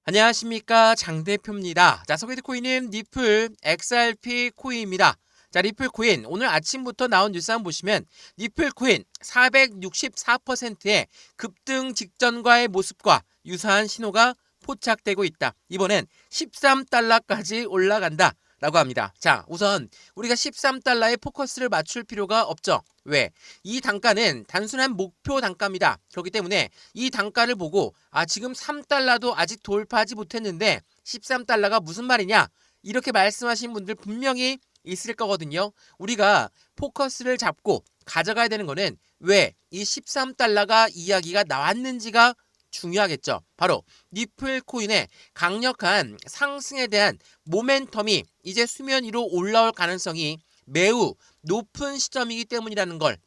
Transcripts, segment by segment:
안녕하십니까, 장 대표입니다. 자, 소개될 코인은 리플 XRP 코인입니다. 자, 리플 코인 오늘 아침부터 나온 뉴스 한번 보시면 리플 코인 464%의 급등 직전과의 모습과 유사한 신호가 포착되고 있다. 이번엔 13달러까지 올라간다 라고 합니다. 자, 우선 우리가 13달러에 포커스를 맞출 필요가 없죠. 왜? 이 단가는 단순한 목표 단가입니다. 그렇기 때문에 이 단가를 보고 지금 3달러도 아직 돌파하지 못했는데 13달러가 무슨 말이냐? 이렇게 말씀하신 분들 분명히 있을 거거든요. 우리가 포커스를 잡고 가져가야 되는 거는 왜 이 13달러가 이야기가 나왔는지가 중요하겠죠. 바로 리플 코인의 강력한 상승에 대한 모멘텀이 이제 수면 위로 올라올 가능성이 매우 높은 시점이기 때문이라는 걸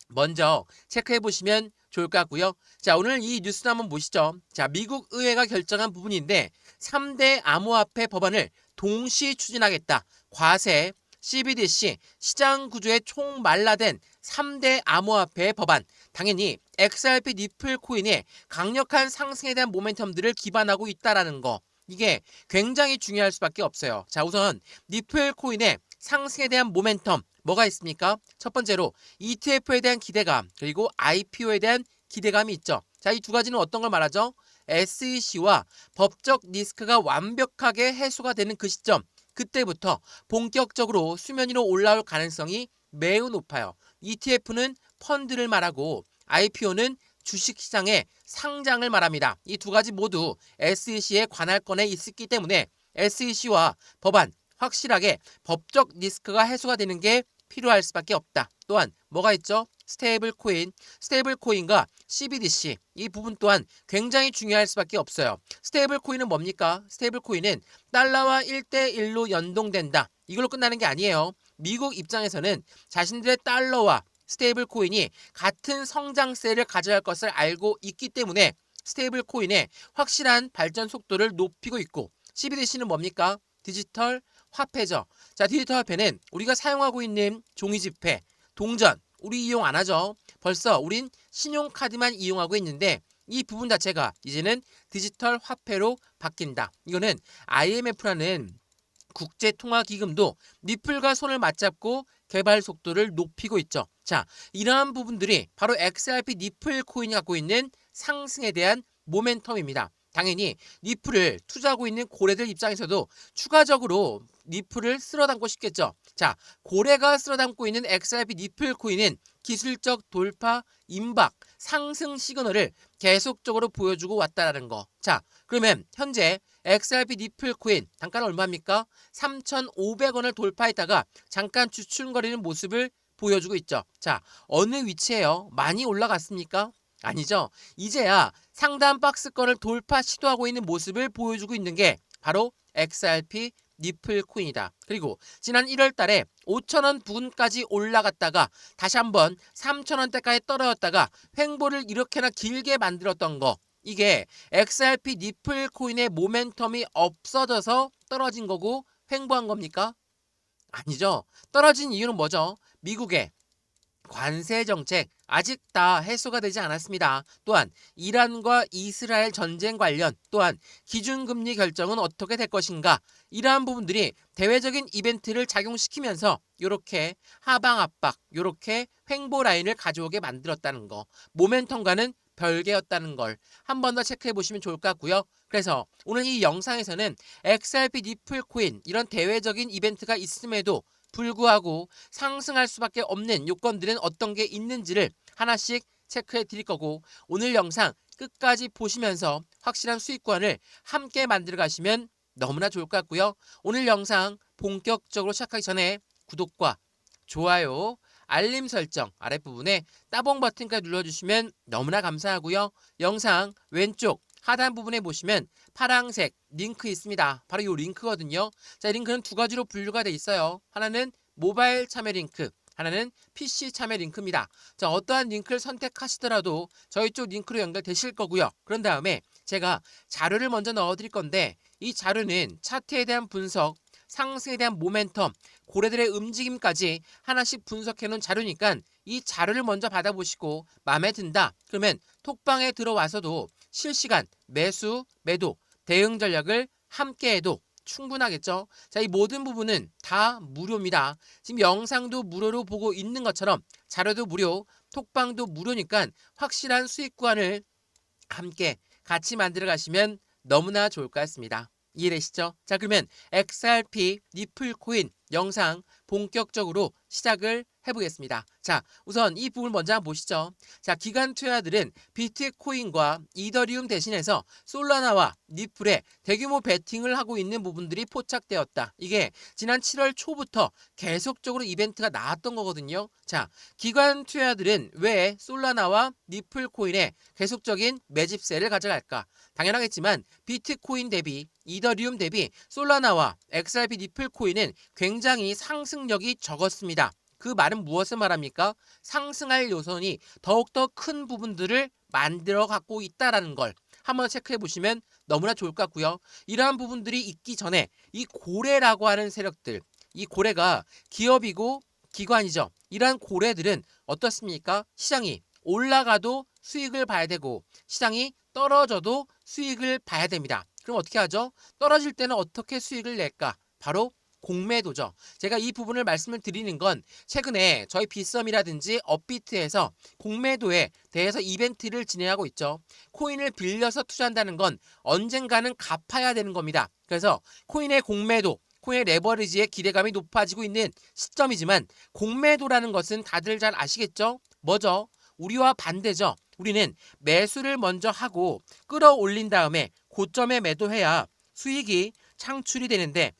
먼저 체크해 보시면 좋을 것 같고요. 자, 오늘 이 뉴스 한번 보시죠. 자, 미국 의회가 결정한 부분인데 3대 암호화폐 법안을 동시 추진하겠다. 과세, CBDC, 시장 구조에 총말라된 3대 암호화폐 법안. 당연히 XRP 리플 코인의 강력한 상승에 대한 모멘텀들을 기반하고 있다라는 거. 이게 굉장히 중요할 수밖에 없어요. 자, 우선 리플 코인의 상승에 대한 모멘텀 뭐가 있습니까? 첫 번째로 ETF에 대한 기대감, 그리고 IPO에 대한 기대감이 있죠. 자, 이 두 가지는 어떤 걸 말하죠? SEC와 법적 리스크가 완벽하게 해소가 되는 그 시점, 그때부터 본격적으로 수면 위로 올라올 가능성이 매우 높아요. ETF는 펀드를 말하고 IPO는 주식시장의 상장을 말합니다. 이 두 가지 모두 SEC의 관할권에 있기 때문에 SEC와 법안, 확실하게 법적 리스크가 해소가 되는 게 필요할 수밖에 없다. 또한 뭐가 있죠? 스테이블 코인과 CBDC 이 부분 또한 굉장히 중요할 수밖에 없어요. 스테이블 코인은 뭡니까? 스테이블 코인은 달러와 1대1로 연동된다. 이걸로 끝나는 게 아니에요. 미국 입장에서는 자신들의 달러와 스테이블 코인이 같은 성장세를 가져야 할 것을 알고 있기 때문에 스테이블 코인의 확실한 발전 속도를 높이고 있고, CBDC는 뭡니까? 디지털 화폐죠. 자, 디지털 화폐는 우리가 사용하고 있는 종이지폐, 동전, 우리 이용 안 하죠. 벌써 우린 신용카드만 이용하고 있는데 이 부분 자체가 이제는 디지털 화폐로 바뀐다. 이거는 IMF라는 국제통화기금도 리플과 손을 맞잡고 개발 속도를 높이고 있죠. 자, 이러한 부분들이 바로 XRP 리플 코인이 갖고 있는 상승에 대한 모멘텀입니다. 당연히 리플을 투자하고 있는 고래들 입장에서도 추가적으로 리플을 쓸어담고 싶겠죠. 자, 고래가 쓸어담고 있는 XRP 리플 코인은 기술적 돌파, 임박, 상승 시그널을 계속적으로 보여주고 왔다라는 거. 자, 그러면 현재 XRP 리플 코인 단가는 얼마입니까? 3,500원을 돌파했다가 잠깐 주춤거리는 모습을 보여주고 있죠. 자, 어느 위치에요? 많이 올라갔습니까? 아니죠. 이제야 상단 박스권을 돌파 시도하고 있는 모습을 보여주고 있는 게 바로 XRP 리플 코인이다. 그리고 지난 1월 달에 5,000원 부근까지 올라갔다가 다시 한번 3,000원대까지 떨어졌다가 횡보를 이렇게나 길게 만들었던 거. 이게 XRP 리플 코인의 모멘텀이 없어져서 떨어진 거고 횡보한 겁니까? 아니죠. 떨어진 이유는 뭐죠? 미국의 관세 정책 아직 다 해소가 되지 않았습니다. 또한 이란과 이스라엘 전쟁 관련, 또한 기준금리 결정은 어떻게 될 것인가, 이러한 부분들이 대외적인 이벤트를 작용시키면서 이렇게 하방 압박, 이렇게 횡보 라인을 가져오게 만들었다는 거, 모멘텀과는 별개였다는 걸 한 번 더 체크해 보시면 좋을 것 같고요. 그래서 오늘 이 영상에서는 XRP 리플 코인 이런 대외적인 이벤트가 있음에도 불구하고 상승할 수밖에 없는 요건들은 어떤 게 있는지를 하나씩 체크해 드릴 거고, 오늘 영상 끝까지 보시면서 확실한 수익권을 함께 만들어 가시면 너무나 좋을 것 같고요. 오늘 영상 본격적으로 시작하기 전에 구독과 좋아요, 알림 설정 아랫부분에 따봉 버튼까지 눌러주시면 너무나 감사하고요. 영상 왼쪽 하단 부분에 보시면 파란색 링크 있습니다. 바로 이 링크거든요. 자, 이 링크는 두 가지로 분류가 돼 있어요. 하나는 모바일 참여 링크, 하나는 PC 참여 링크입니다. 자, 어떠한 링크를 선택하시더라도 저희 쪽 링크로 연결되실 거고요. 그런 다음에 제가 자료를 먼저 넣어드릴 건데, 이 자료는 차트에 대한 분석, 상승에 대한 모멘텀, 고래들의 움직임까지 하나씩 분석해 놓은 자료니까 이 자료를 먼저 받아보시고 마음에 든다 그러면 톡방에 들어와서도 실시간 매수, 매도 대응 전략을 함께 해도 충분하겠죠. 자, 이 모든 부분은 다 무료입니다. 지금 영상도 무료로 보고 있는 것처럼 자료도 무료, 톡방도 무료니까 확실한 수익 구간을 함께 같이 만들어 가시면 너무나 좋을 것 같습니다. 이해되시죠? 자, 그러면 XRP 니플 코인 영상 본격적으로 시작을 해보겠습니다. 자, 우선 이 부분 먼저 한번 보시죠. 자, 기관 투자들은 비트코인과 이더리움 대신해서 솔라나와 니플에 대규모 베팅을 하고 있는 부분들이 포착되었다. 이게 지난 7월 초부터 계속적으로 이벤트가 나왔던 거거든요. 자, 기관 투자들은 왜 솔라나와 니플 코인에 계속적인 매집세를 가져갈까? 당연하겠지만 비트코인 대비 이더리움 대비 솔라나와 XRP 니플 코인은 굉장히 상승력이 적었습니다. 그 말은 무엇을 말합니까? 상승할 요소니 더욱더 큰 부분들을 만들어 갖고 있다라는 걸 한번 체크해 보시면 너무나 좋을 것 같고요. 이러한 부분들이 있기 전에 이 고래라고 하는 세력들, 이 고래가 기업이고 기관이죠. 이러한 고래들은 어떻습니까? 시장이 올라가도 수익을 봐야 되고 시장이 떨어져도 수익을 봐야 됩니다. 그럼 어떻게 하죠? 떨어질 때는 어떻게 수익을 낼까? 바로 공매도죠. 제가 이 부분을 말씀을 드리는 건 최근에 저희 빗썸이라든지 업비트에서 공매도에 대해서 이벤트를 진행하고 있죠. 코인을 빌려서 투자한다는 건 언젠가는 갚아야 되는 겁니다. 그래서 코인의 공매도, 코인의 레버리지의 기대감이 높아지고 있는 시점이지만 공매도라는 것은 다들 잘 아시겠죠? 뭐죠? 우리와 반대죠. 우리는 매수를 먼저 하고 끌어올린 다음에 고점에 매도해야 수익이 창출이 되는데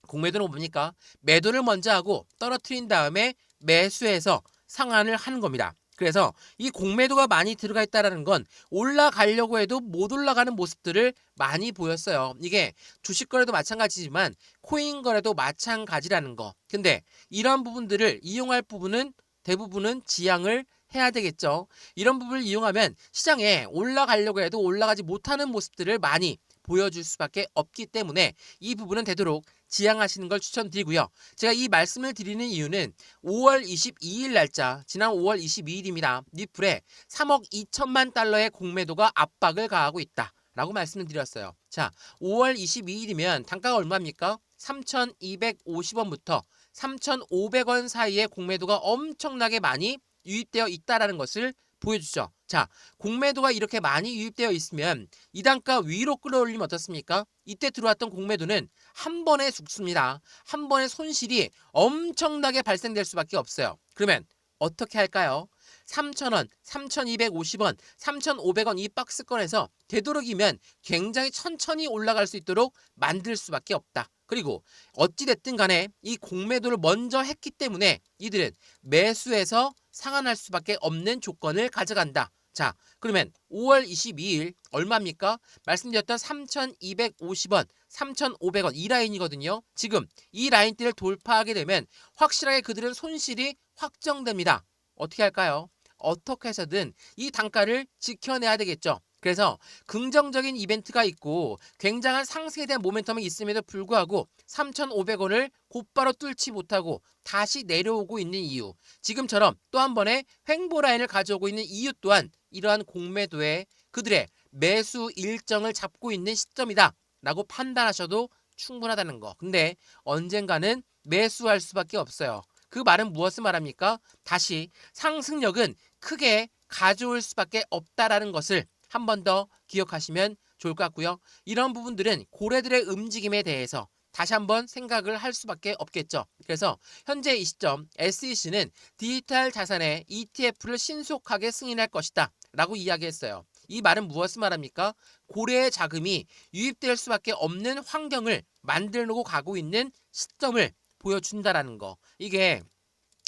공매도는 뭡니까? 매도를 먼저 하고 떨어뜨린 다음에 매수해서 상환을 하는 겁니다. 그래서 이 공매도가 많이 들어가 있다는 건 올라가려고 해도 못 올라가는 모습들을 많이 보였어요. 이게 주식 거래도 마찬가지지만 코인 거래도 마찬가지라는 거. 근데 이런 부분들을 이용할 부분은 대부분은 지양을 해야 되겠죠. 이런 부분을 이용하면 시장에 올라가려고 해도 올라가지 못하는 모습들을 많이 보여줄 수밖에 없기 때문에 이 부분은 되도록 지양하시는 걸 추천드리고요. 제가 이 말씀을 드리는 이유는 5월 22일 날짜, 지난 5월 22일입니다. 니플에 3억 2천만 달러의 공매도가 압박을 가하고 있다. 라고 말씀을 드렸어요. 자, 5월 22일이면 단가가 얼마입니까? 3,250원부터 3,500원 사이의 공매도가 엄청나게 많이 유입되어 있다는 것을 보여주죠. 자, 공매도가 이렇게 많이 유입되어 있으면 이 단가 위로 끌어올리면 어떻습니까? 이때 들어왔던 공매도는 한 번에 죽습니다. 한 번에 손실이 엄청나게 발생될 수밖에 없어요. 그러면 어떻게 할까요? 3,000원, 3,250원, 3,500원 이 박스권에서 되도록이면 굉장히 천천히 올라갈 수 있도록 만들 수밖에 없다. 그리고 어찌됐든 간에 이 공매도를 먼저 했기 때문에 이들은 매수해서 상환할 수밖에 없는 조건을 가져간다. 자, 그러면 5월 22일 얼마입니까? 말씀드렸던 3,250원, 3,500원 이 라인이거든요. 지금 이 라인대를 돌파하게 되면 확실하게 그들은 손실이 확정됩니다. 어떻게 할까요? 어떻게 해서든 이 단가를 지켜내야 되겠죠. 그래서 긍정적인 이벤트가 있고 굉장한 상승에 대한 모멘텀이 있음에도 불구하고 3,500원을 곧바로 뚫지 못하고 다시 내려오고 있는 이유, 지금처럼 또 한 번의 횡보 라인을 가져오고 있는 이유 또한 이러한 공매도에 그들의 매수 일정을 잡고 있는 시점이다 라고 판단하셔도 충분하다는 거. 근데 언젠가는 매수할 수밖에 없어요. 그 말은 무엇을 말합니까? 다시 상승력은 크게 가져올 수밖에 없다라는 것을 한 번 더 기억하시면 좋을 것 같고요. 이런 부분들은 고래들의 움직임에 대해서 다시 한번 생각을 할 수밖에 없겠죠. 그래서 현재 이 시점 SEC는 디지털 자산의 ETF를 신속하게 승인할 것이다 라고 이야기했어요. 이 말은 무엇을 말합니까? 고래의 자금이 유입될 수밖에 없는 환경을 만들고 가고 있는 시점을 보여준다라는 거. 이게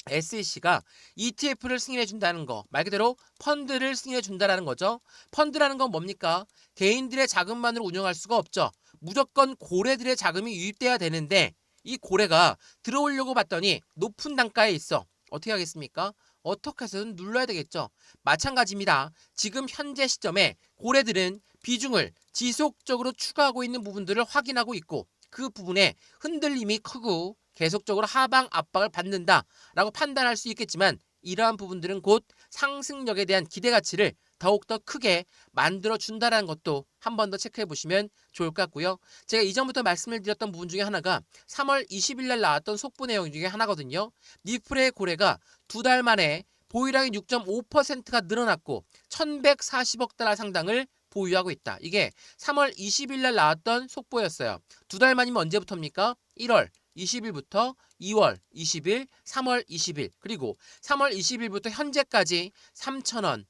SEC가 ETF를 승인해 준다는 거, 말 그대로 펀드를 승인해 준다는 거죠. 펀드라는 건 뭡니까? 개인들의 자금만으로 운영할 수가 없죠. 무조건 고래들의 자금이 유입돼야 되는데 이 고래가 들어오려고 봤더니 높은 단가에 있어. 어떻게 하겠습니까? 어떻게 해서든 눌러야 되겠죠. 마찬가지입니다. 지금 현재 시점에 고래들은 비중을 지속적으로 추가하고 있는 부분들을 확인하고 있고 그 부분에 흔들림이 크고 계속적으로 하방 압박을 받는다라고 판단할 수 있겠지만 이러한 부분들은 곧 상승력에 대한 기대 가치를 더욱더 크게 만들어준다는 것도 한 번 더 체크해 보시면 좋을 것 같고요. 제가 이전부터 말씀을 드렸던 부분 중에 하나가 3월 20일 날 나왔던 속보 내용 중에 하나거든요. 니플의 고래가 2달 만에 보유량이 6.5%가 늘어났고 1140억 달러 상당을 보유하고 있다. 이게 3월 20일 날 나왔던 속보였어요. 2달 만이면 언제부터입니까? 1월 20일부터 2월 20일, 3월 20일, 그리고 3월 20일부터 현재까지 3,000원,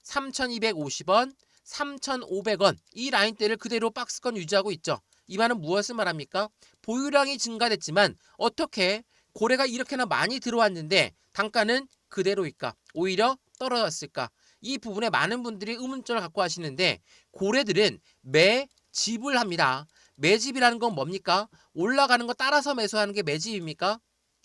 3,250원, 3,500원 이 라인대를 그대로 박스권 유지하고 있죠. 이 말은 무엇을 말합니까? 보유량이 증가됐지만 어떻게 고래가 이렇게나 많이 들어왔는데 단가는 그대로일까? 오히려 떨어졌을까? 이 부분에 많은 분들이 의문점을 갖고 하시는데 고래들은 매집을 합니다. 매집이라는 건 뭡니까? 올라가는 거 따라서 매수하는 게 매집입니까?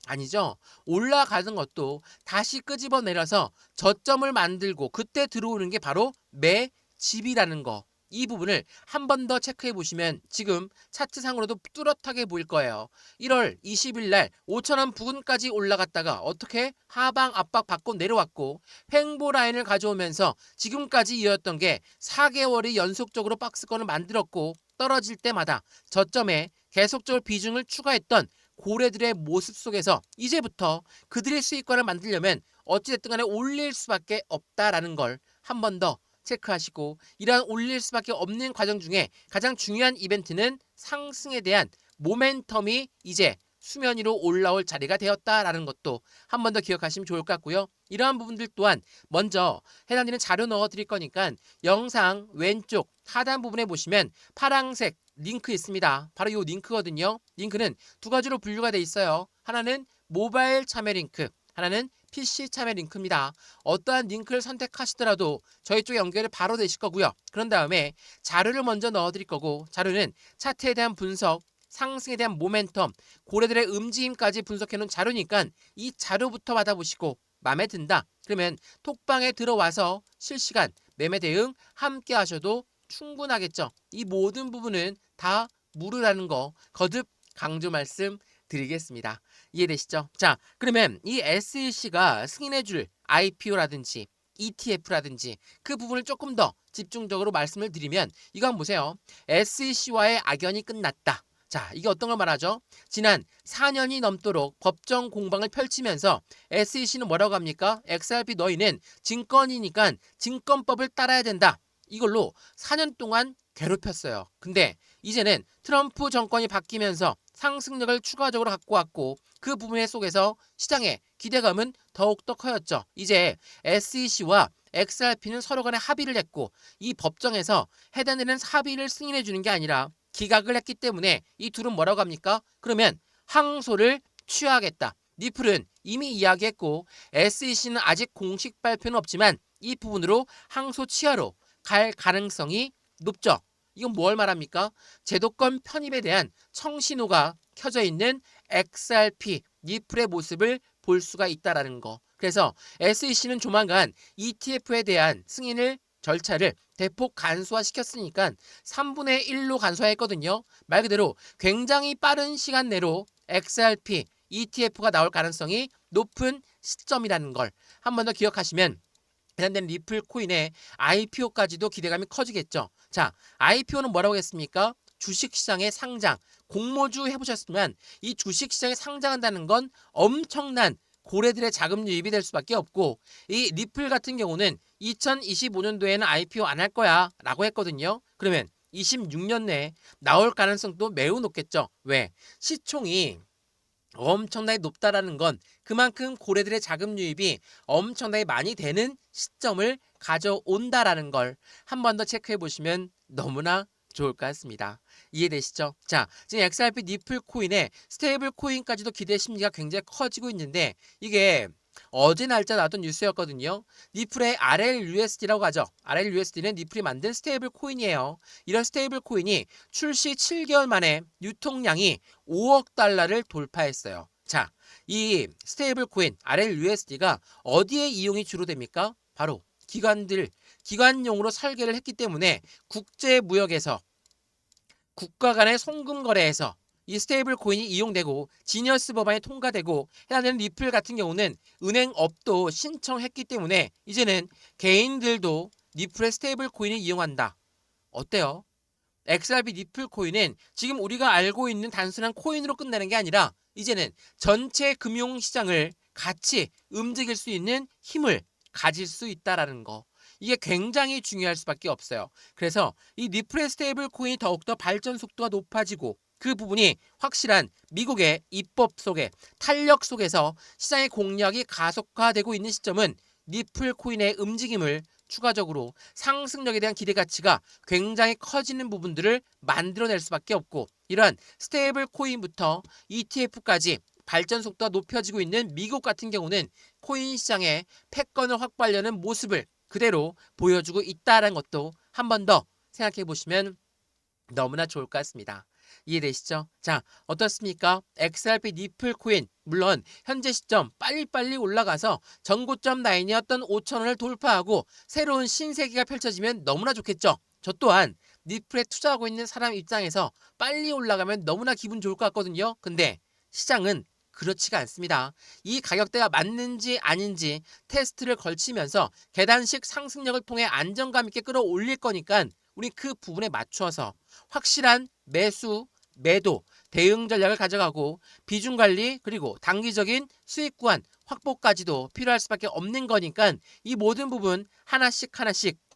아니죠. 올라가는 것도 다시 끄집어내려서 저점을 만들고 그때 들어오는 게 바로 매집이라는 거. 이 부분을 한 번 더 체크해 보시면 지금 차트상으로도 뚜렷하게 보일 거예요. 1월 20일 날 5,000원 부근까지 올라갔다가 어떻게 하방 압박 받고 내려왔고 횡보 라인을 가져오면서 지금까지 이어졌던 게 4개월이 연속적으로 박스권을 만들었고 떨어질 때마다 저점에 계속적으로 비중을 추가했던 고래들의 모습 속에서 이제부터 그들의 수익권을 만들려면 어찌됐든 간에 올릴 수밖에 없다라는 걸 한 번 더 체크하시고 이러한 올릴 수밖에 없는 과정 중에 가장 중요한 이벤트는 상승에 대한 모멘텀이 이제 수면 위로 올라올 자리가 되었다라는 것도 한 번 더 기억하시면 좋을 것 같고요. 이러한 부분들 또한 먼저 해당되는 자료 넣어드릴 거니까 영상 왼쪽 하단 부분에 보시면 파란색 링크 있습니다. 바로 이 링크거든요. 링크는 두 가지로 분류가 돼 있어요. 하나는 모바일 참여 링크, 하나는 PC 참여 링크입니다. 어떠한 링크를 선택하시더라도 저희 쪽에 연결이 바로 되실 거고요. 그런 다음에 자료를 먼저 넣어드릴 거고 자료는 차트에 대한 분석, 상승에 대한 모멘텀, 고래들의 움직임까지 분석해놓은 자료니까 이 자료부터 받아보시고 마음에 든다. 그러면 톡방에 들어와서 실시간 매매 대응 함께 하셔도 충분하겠죠. 이 모든 부분은 다 무료라는 거 거듭 강조 말씀 드리겠습니다. 이해되시죠? 자, 그러면 이 SEC가 승인해줄 IPO라든지 ETF라든지 그 부분을 조금 더 집중적으로 말씀을 드리면 이거 한번 보세요. SEC와의 악연이 끝났다. 자, 이게 어떤 걸 말하죠? 지난 4년이 넘도록 법정 공방을 펼치면서 SEC는 뭐라고 합니까? XRP 너희는 증권이니까 증권법을 따라야 된다. 이걸로 4년 동안 괴롭혔어요. 근데 이제는 트럼프 정권이 바뀌면서 상승력을 추가적으로 갖고 왔고 그 부분 속에서 시장의 기대감은 더욱더 커졌죠. 이제 SEC와 XRP는 서로 간에 합의를 했고 이 법정에서 해당되는 합의를 승인해 주는 게 아니라 기각을 했기 때문에 이 둘은 뭐라고 합니까? 그러면 항소를 취하겠다. 니플은 이미 이야기했고 SEC는 아직 공식 발표는 없지만 이 부분으로 항소 취하로 갈 가능성이 높죠. 이건 뭘 말합니까? 제도권 편입에 대한 청신호가 켜져 있는 XRP, 니플의 모습을 볼 수가 있다라는 거. 그래서 SEC는 조만간 ETF에 대한 승인을 절차를 대폭 간소화시켰으니까 3분의 1로 간소화했거든요. 말 그대로 굉장히 빠른 시간 내로 XRP, ETF가 나올 가능성이 높은 시점이라는 걸 한 번 더 기억하시면 해당되는 리플 코인의 IPO까지도 기대감이 커지겠죠. 자, IPO는 뭐라고 했습니까? 주식시장에 상장, 공모주 해보셨으면 이 주식시장에 상장한다는 건 엄청난 고래들의 자금 유입이 될 수밖에 없고 이 리플 같은 경우는 2025년도에는 IPO 안 할 거야 라고 했거든요. 그러면 26년 내에 나올 가능성도 매우 높겠죠. 왜? 시총이 엄청나게 높다라는 건 그만큼 고래들의 자금 유입이 엄청나게 많이 되는 시점을 가져온다라는 걸 한 번 더 체크해 보시면 너무나 좋을 것 같습니다. 이해되시죠? 자, 지금 XRP 니플 코인의 스테이블 코인까지도 기대 심리가 굉장히 커지고 있는데 이게 어제 날짜 나왔던 뉴스였거든요. 니플의 RLUSD라고 하죠. RLUSD는 니플이 만든 스테이블 코인이에요. 이런 스테이블 코인이 출시 7개월 만에 유통량이 5억 달러를 돌파했어요. 자, 이 스테이블 코인 RLUSD가 어디에 이용이 주로 됩니까? 바로 기관용으로 설계를 했기 때문에 국제무역에서 국가 간의 송금 거래에서 이 스테이블 코인이 이용되고 지니어스 법안이 통과되고 해당되는 리플 같은 경우는 은행업도 신청했기 때문에 이제는 개인들도 니플의 스테이블 코인을 이용한다. 어때요? XRP 니플 코인은 지금 우리가 알고 있는 단순한 코인으로 끝나는 게 아니라 이제는 전체 금융 시장을 같이 움직일 수 있는 힘을 가질 수 있다라는 거. 이게 굉장히 중요할 수밖에 없어요. 그래서 이 니플의 스테이블 코인이 더욱더 발전 속도가 높아지고 그 부분이 확실한 미국의 입법 속에 탄력 속에서 시장의 공략이 가속화되고 있는 시점은 니플 코인의 움직임을 추가적으로 상승력에 대한 기대 가치가 굉장히 커지는 부분들을 만들어낼 수밖에 없고 이러한 스테이블 코인부터 ETF까지 발전 속도가 높여지고 있는 미국 같은 경우는 코인 시장의 패권을 확보하려는 모습을 그대로 보여주고 있다는 것도 한 번 더 생각해 보시면 너무나 좋을 것 같습니다. 이해되시죠? 자, 어떻습니까? XRP 니플 코인 물론 현재 시점 빨리빨리 올라가서 전고점 라인이었던 5,000원을 돌파하고 새로운 신세계가 펼쳐지면 너무나 좋겠죠? 저 또한 니플에 투자하고 있는 사람 입장에서 빨리 올라가면 너무나 기분 좋을 것 같거든요. 근데 시장은 그렇지가 않습니다. 이 가격대가 맞는지 아닌지 테스트를 걸치면서 계단식 상승력을 통해 안정감 있게 끌어올릴 거니까 우리 그 부분에 맞추어서 확실한 매수, 매도, 대응 전략을 가져가고 비중 관리 그리고 단기적인 수익 구간 확보까지도 필요할 수밖에 없는 거니까 이 모든 부분 하나씩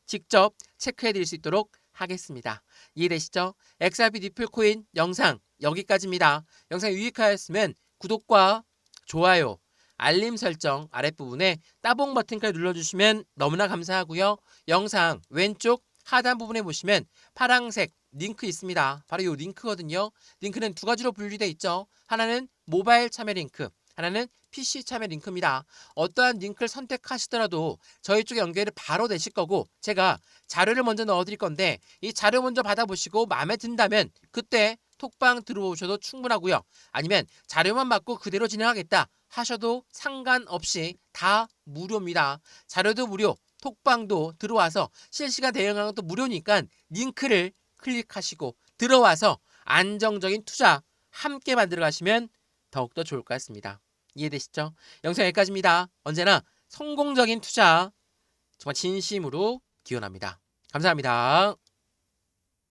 직접 체크해 드릴 수 있도록 하겠습니다. 이해되시죠? XRP 니플 코인 영상 여기까지입니다. 영상이 유익하였으면 구독과 좋아요, 알림 설정 아랫부분에 따봉 버튼까지 눌러주시면 너무나 감사하고요. 영상 왼쪽 하단 부분에 보시면 파란색 링크 있습니다. 바로 이 링크거든요. 링크는 두 가지로 분류되어 있죠. 하나는 모바일 참여 링크, 하나는 PC 참여 링크입니다. 어떠한 링크를 선택하시더라도 저희 쪽에 연결이 바로 되실 거고 제가 자료를 먼저 넣어드릴 건데 이 자료 먼저 받아보시고 마음에 든다면 그때 톡방 들어오셔도 충분하고요. 아니면 자료만 받고 그대로 진행하겠다 하셔도 상관없이 다 무료입니다. 자료도 무료, 톡방도 들어와서 실시간 대응하는 것도 무료니까 링크를 클릭하시고 들어와서 안정적인 투자 함께 만들어 가시면 더욱더 좋을 것 같습니다. 이해되시죠? 영상 여기까지입니다. 언제나 성공적인 투자 정말 진심으로 기원합니다. 감사합니다.